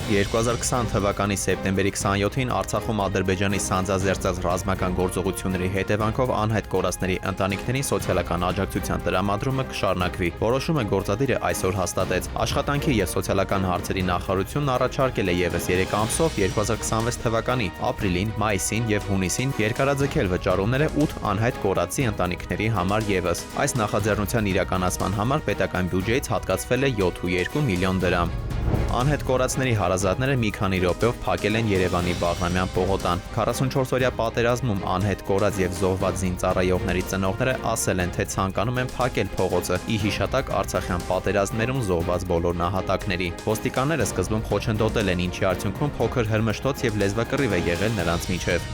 2020 թվականի սեպտեմբերի 27-ին Արցախում Ադրբեջանի սանձազերծած ռազմական գործողությունների հետևանքով անհայտ կորածների ընտանիքներին սոցիալական աջակցության տրամադրումը կշարունակվի։ Որոշումը գործադիրը այսօր հաստատեց։ Աշխատանքի և սոցիալական հարցերի նախարարությունն առաջարկել է ևս 3 ամսով 2026 թվականի ապրիլին, մայիսին և հունիսին երկարաձգել վճարումները 8 անհայտ կորածի ընտանիքների համար ևս։ Այս նախաձեռնության իրականացման համար պետական բյուջեից հատկացվել է 7,2 միլիոն դրամ։ Անհետ կորածների հարազատները մի քանի րոպեով փակել են Երևանի Բաղրամյան պողոտան։ 44-օրյա պատերազմում անհետ կորած և զոհված զինծառայողների ծնողները ասել են, թե ցանկանում են փակել փողոցը՝ ի հիշատակ Արցախյան պատերազմներում զոհված բոլոր նահատակների։ Ոստիկանները սկզբում խոչընդոտել են, ինչի արդյունքում փոքր հրմշտոց և լեզվակռիվ է եղել նրանց միջև։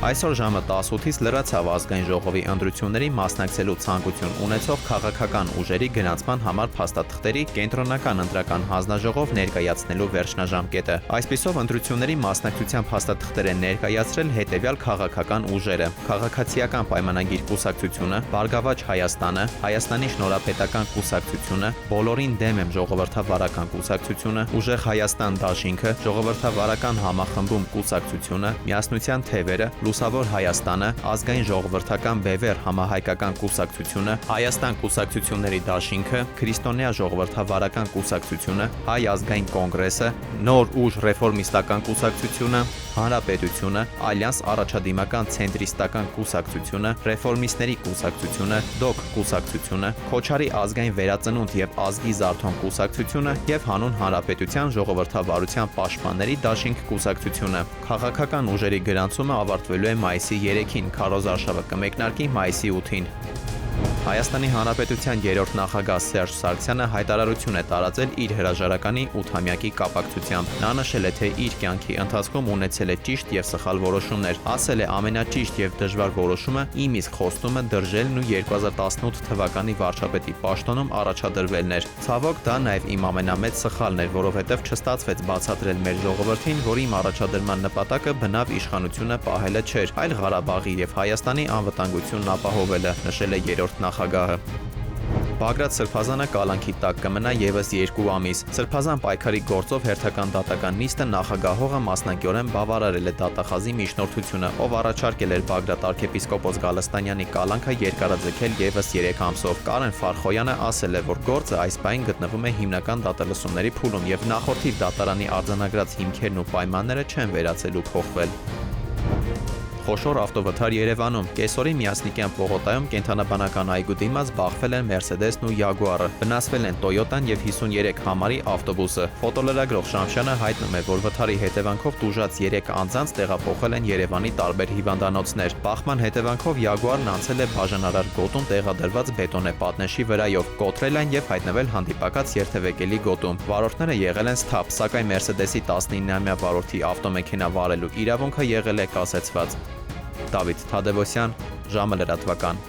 Այսօր ժամը 18-ից լրացավ ազգային ժողովի ընտրությունների մասնակցելու ցանկություն ունեցող քաղաքական ուժերի գրանցման համար փաստաթղթերի կենտրոնական ընտրական հանձնաժողով ներկայացնելու վերջնաժամկետը։ Այսպիսով ընտրությունների մասնակցության փաստաթղթեր են ներկայացրել հետևյալ քաղաքական ուժերը՝ Քաղաքացիական պայմանագիր կուսակցությունը, Բարգավաճ Հայաստանը, Հայաստանի շնորհապետական կուսակցությունը, Բոլորին դեմ եմ ժողովրդավարական կուսակցությունը, Ուժեղ Հայաստան դաշինքը, Ժողովրդավարական համախմբում կուսակցությունը, Միասնության թևերը, Լուսավոր Հայաստանը, Ազգային ժողովրդական բևեռ համահայկական կուսակցությունը, Հայաստան կուսակցությունների դաշինքը, Քրիստոնյա ժողովրդավարական կուսակցությունը, Հայ ազգային կոնգրեսը, Նոր ուժ ռեֆորմիստական կուսակցությունը, Հանրապետությունը, Ալյանս առաջադիմական ցենտրիստական կուսակցությունը, Ռեֆորմիստների կուսակցությունը, ԴՕԿ կուսակցությունը, Քոչարի ազգային վերածնունդ և ազգի զարթոն կուսակցությունը և Հանուն Հանրապետության ժողովրդավարության պաշտպանների դաշինք կուսակցությունը։ Քաղաքական ուժերի գրանցումը ավարտվելու է մայիսի 3-ին, քարոզարշավը կմեկնարկի մայիսի 8-ին։ Հայաստանի Հանրապետության երրորդ նախագահ Սերժ Սարգսյանը հայտարարություն է տարածել իր հրաժարականի 8-ամյակի կապակցությամբ։ Նա նշել է, թե իր կյանքի ընթացքում ունեցել է ճիշտ և սխալ որոշումներ։ Ասել է, ամենաճիշտ և դժվար որոշումը իմ իսկ խոստումը դրժելն ու 2018 թվականի վարչապետի պաշտոնում առաջադրվելն էր։ Ցավոք, դա նաև իմ ամենամեծ սխալն էր, որովհետև չստացվեց բացատրել մեր ժողովրդին, որ իմ առաջադրման նպատակը բնավ իշխանությունը պահելը չէր, այլ Ղարաբաղի և Հայաստանի անվտանգությունն ապահովելը, նշել է երրորդ նախագահը։ Բագրատ Սրբազանը կալանքի տակ կմնա ևս 2 ամիս։ Սրբազան պայքարի գործով հերթական դատական նիստը նախագահողը մասնակիորեն բավարարել է դատախազի միջնորդությունը, ով առաջարկել էր Բագրատ arczepiskopos Գալստանյանի կալանքը երկարաձգել ևս 3 ամսով։ Կարեն Ֆարխոյանը ասել է, որ գործը այս պահին գտնվում է հիմնական դատալսումների փուլում և նախորդի դատարանի արձանագրած հիմքերն ու պայմանները չեն վերացել ու փոխվել։ Խոշոր ավտովթար Երևանում։ Կեսօրի Միասնիկյան պողոտայում կենդանաբանական այգու դիմաց բախվել են Մերսեդեսն ու Յագուարը։ Վնասվել են Տոյոտան և 53 համարի ավտոբուսը։ Ֆոտոլրագրող Շամշյանը հայտնում է, որ վթարի հետևանքով տուժած 3 անձանց տեղափոխել են Երևանի տարբեր հիվանդանոցներ։ Բախման հետևանքով Յագուարն անցել է բաժանարար գոտում տեղադրված բետոնե պատնեշի վրայով, կոտրել են և հայտնվել հանդիպակաց երթևեկելի գոտում։ Վարորդները եղել են սթափ, սակայն Մերսեդեսի 19-ամյա վարորդի ավտոմեքենա վարելու իրավունքը եղել է կասեցված։ Դավիթ Թադևոսյան, ժամը լրատվական։